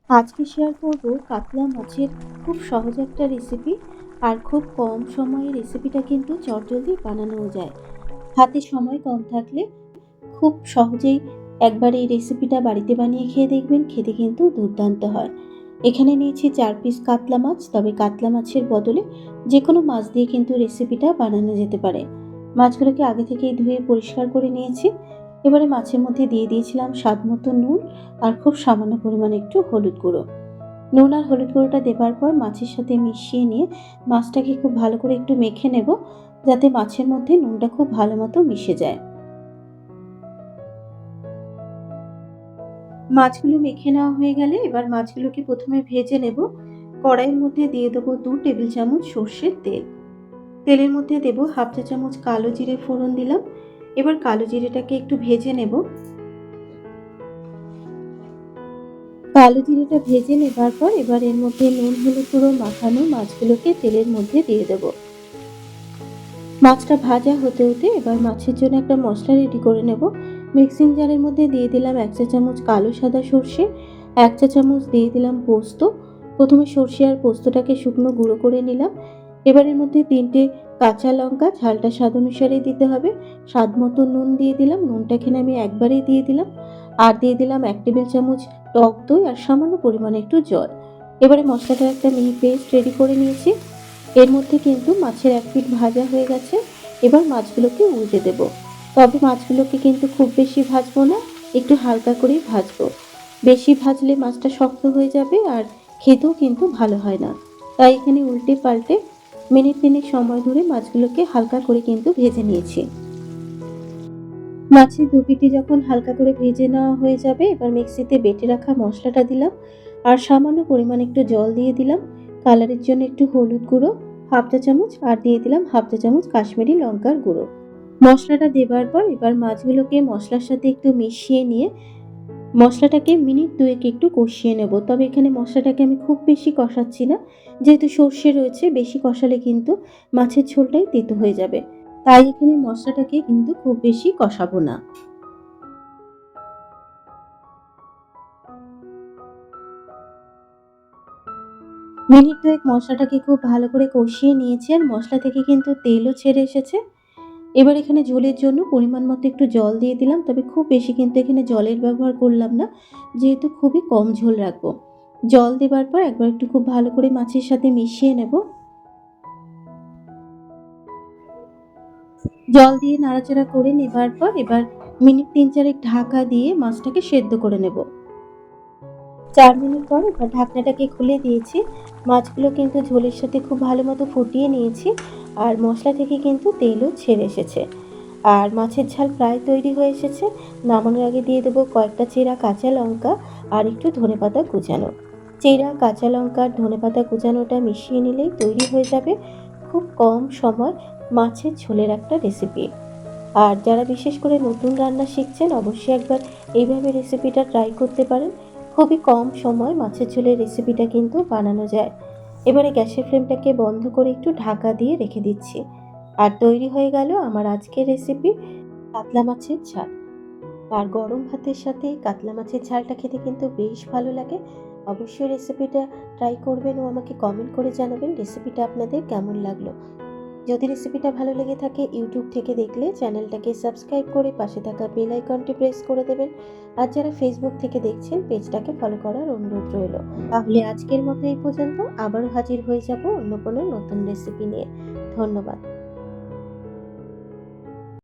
আজকে শেয়ার করব কাতলা মাছের খুব সহজ একটা রেসিপি। আর খুব কম সময়ে রেসিপিটা কিন্তু চটজলদি বানানোও যায়। হাতে সময় কম থাকলে খুব সহজেই একবার এই রেসিপিটা বাড়িতে বানিয়ে খেয়ে দেখবেন, খেতে কিন্তু দুর্দান্ত হয়। এখানে নিয়েছি ৪ পিস কাতলা মাছ, তবে কাতলা মাছের বদলে যে কোনো মাছ দিয়ে কিন্তু রেসিপিটা বানানো যেতে পারে। মাছগুলোকে আগে থেকেই ধুয়ে পরিষ্কার করে নিয়েছি। এবারে মাছের মধ্যে দিয়ে দিয়েছিলাম স্বাদ মতো নুন আর খুব সামান্য পরিমাণে একটু হলুদ গুঁড়ো। নুন আর হলুদ গুঁড়োটা দেবার পর মাছের সাথে মিশিয়ে নিয়ে মাছটাকে খুব ভালো করে একটু মেখে নেব, যাতে মাছের মধ্যে নুনটা খুব ভালো মতো মিশে যায়। মাছগুলো মেখে নেওয়া হয়ে গেলে এবার মাছগুলোকে প্রথমে ভেজে নেব। কড়াইয়ের মধ্যে দিয়ে দেবো ২ টেবিল চামচ সর্ষের তেল। তেলের মধ্যে দেব হাফ চা চামচ কালো জিরে ফোড়ন দিলাম। এবার কালো জিরেটাকে একটু ভেজে নেব। কালো জিরেটা ভেজে নেবার পর এবার এর মধ্যে নুন হলুদ গুঁড়ো মাখানো মাছগুলোকে তেলের মধ্যে দিয়ে দেব। মাছটা ভাজা হতে হতে এবার মাছের জন্য একটা মশলা রেডি করে নেব। মিক্সিং জারের মধ্যে দিয়ে দিলাম ১ চা চামচ কালো সাদা সর্ষে, ১ চা চামচ দিয়ে দিলাম পোস্ত। প্রথমে সর্ষে আর পোস্তটাকে শুকনো গুঁড়ো করে নিলাম। এবার এর মধ্যে ৩টে কাঁচা লঙ্কা, ঝালটা স্বাদ অনুসারে দিতে হবে। স্বাদ মতো নুন দিয়ে দিলাম, নুনটা এখানে আমি একবারেই দিয়ে দিলাম। আর দিয়ে দিলাম ১ টেবিল চামচ টক দই আর সামান্য পরিমাণে একটু জল। এবারে মশলাটার একটা মিহি পেস্ট রেডি করে নিয়েছি। এর মধ্যে কিন্তু মাছের এক পিঠ ভাজা হয়ে গেছে। এবার মাছগুলোকে উল্টে দেব। তবে মাছগুলোকে কিন্তু খুব বেশি ভাজবো না, একটু হালকা করেই ভাজবো। বেশি ভাজলে মাছটা শক্ত হয়ে যাবে আর খেতেও কিন্তু ভালো হয় না। তাই এখানে উল্টে পাল্টে মিনিট ৩ সময় ধরে মাছগুলোকে হালকা করে কিন্তু ভেজে নিয়েছি। মাছের দু পিঠই যখন হালকা করে ভেজে নেওয়া হয়ে যাবে, এবার মিক্সিতে বেটে রাখা মশলাটা দিলাম আর সামান্য পরিমাণে একটু জল দিয়ে দিলাম। কালারের জন্য একটু হলুদ গুঁড়ো হাফ চা চামচ আর দিয়ে দিলাম হাফ চা চামচ কাশ্মীরি লঙ্কার গুঁড়ো। মশলাটা দেবার পর এবার মাছগুলোকে মশলার সাথে একটু মিশিয়ে নিয়ে মশলাটাকে মিনিট ২ একটু কষিয়ে নেব। তবে এখানে মশলাটাকে আমি খুব বেশি কষাচ্ছি না, যেহেতু সর্ষে রয়েছে, বেশি কষালে কিন্তু মাছের ঝোলটাই তেতো হয়ে যাবে। তাই এখানে মশলাটাকে কিন্তু খুব বেশি কষাবো না। মিনিট ২ মশলাটাকে খুব ভালো করে কষিয়ে নিয়েছি আর মশলা থেকে কিন্তু তেলও ছেড়ে এসেছে। এবার এখানে ঝোলের জন্য পরিমাণ মতো একটু জল দিয়ে দিলাম, তবে খুব বেশি কিন্তু এখানে জলের ব্যবহার করলাম না, যেহেতু খুবই কম ঝোল রাখবো। জল দেবার পর একবার একটু খুব ভালো করে মাছের সাথে মিশিয়ে নেব। জল দিয়ে নাড়াচাড়া করে নেবার পর এবার মিনিট ৩-৪ ঢাকা দিয়ে মাছটাকে সেদ্ধ করে নেব। ৪ মিনিট পর এবার ঢাকনাটাকে খুলে দিয়েছি। মাছগুলো কিন্তু ঝোলের সাথে খুব ভালো মতো ফুটিয়ে নিয়েছি আর মশলা থেকে কিন্তু তেলও ছেড়ে এসেছে। আর মাছের ঝাল প্রায় তৈরি হয়ে এসেছে। নামানোর আগে দিয়ে দেবো কয়েকটা চেরা কাঁচা লঙ্কা আর একটু ধনেপাতা কুচানো। চেরা কাঁচা লঙ্কা আর ধনেপাতা কুচানোটা মিশিয়ে নিলেই তৈরি হয়ে যাবে খুব কম সময় মাছের ঝোলের একটা রেসিপি। আর যারা বিশেষ করে নতুন রান্না শিখছেন, অবশ্যই একবার এইভাবে রেসিপিটা ট্রাই করতে পারেন। খুবই কম সময় মাছের ঝোলের রেসিপিটা কিন্তু বানানো যায়। এবারে গ্যাসের ফ্লেমটাকে বন্ধ করে একটু ঢাকা দিয়ে রেখে দিচ্ছি। আর তৈরি হয়ে গেল আমার আজকের রেসিপি কাতলা মাছের ঝাল। আর গরম ভাতের সাথে কাতলা মাছের ঝালটা খেতে কিন্তু বেশ ভালো লাগে। অবশ্যই রেসিপিটা ট্রাই করবেন ও আমাকে কমেন্ট করে জানাবেন রেসিপিটা আপনাদের কেমন লাগলো। যদি রেসিপিটা ভালো লেগে থাকে ইউটিউব থেকে দেখলে চ্যানেলটাকে সাবস্ক্রাইব করে পাশে থাকা বেল আইকনটি প্রেস করে দেবেন। আর যারা ফেসবুক থেকে দেখছেন পেজটাকে ফলো করার অনুরোধ রইল। তাহলে আজকের মতো এই পর্যন্ত, আবারও হাজির হয়ে যাব অন্য কোনো নতুন রেসিপি নিয়ে। ধন্যবাদ।